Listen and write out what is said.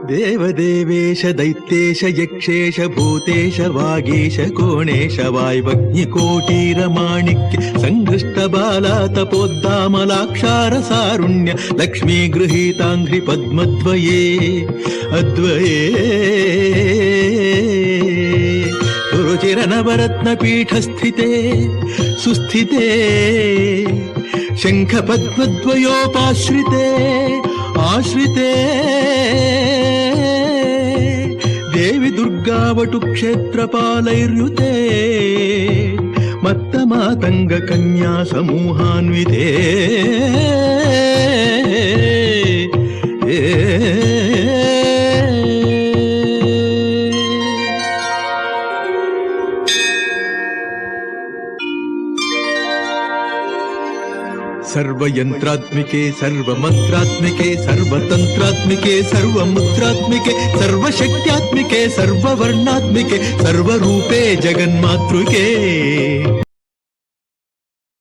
देवदेवेश दैत्येश यक्षेश Bhutesh Vagish कोणेश वाय्वग्निकोटीरमाणिक्य संघृष्टबाला तपोद्दामलाक्षारसारुण्य Lakshmi गृहीताङ्घ्रि पद्मद्वये अद्वये रुचिरनवरत्नपीठस्थिते सुस्थिते शङ्खपद्मद्वयोपाश्रिते आश्रिते Devi दुर्गावटु क्षेत्रपालैर्युते मत्तमातंग Kanya समूहान्विते सर्वयंत्रात्मिके सर्वमंत्रात्मिके सर्वतंत्रात्मिके सर्वमुद्रात्मिके सर्वशक्त्यात्मिके सर्ववर्णात्मिके सर्वरूपे जगन्मातृके।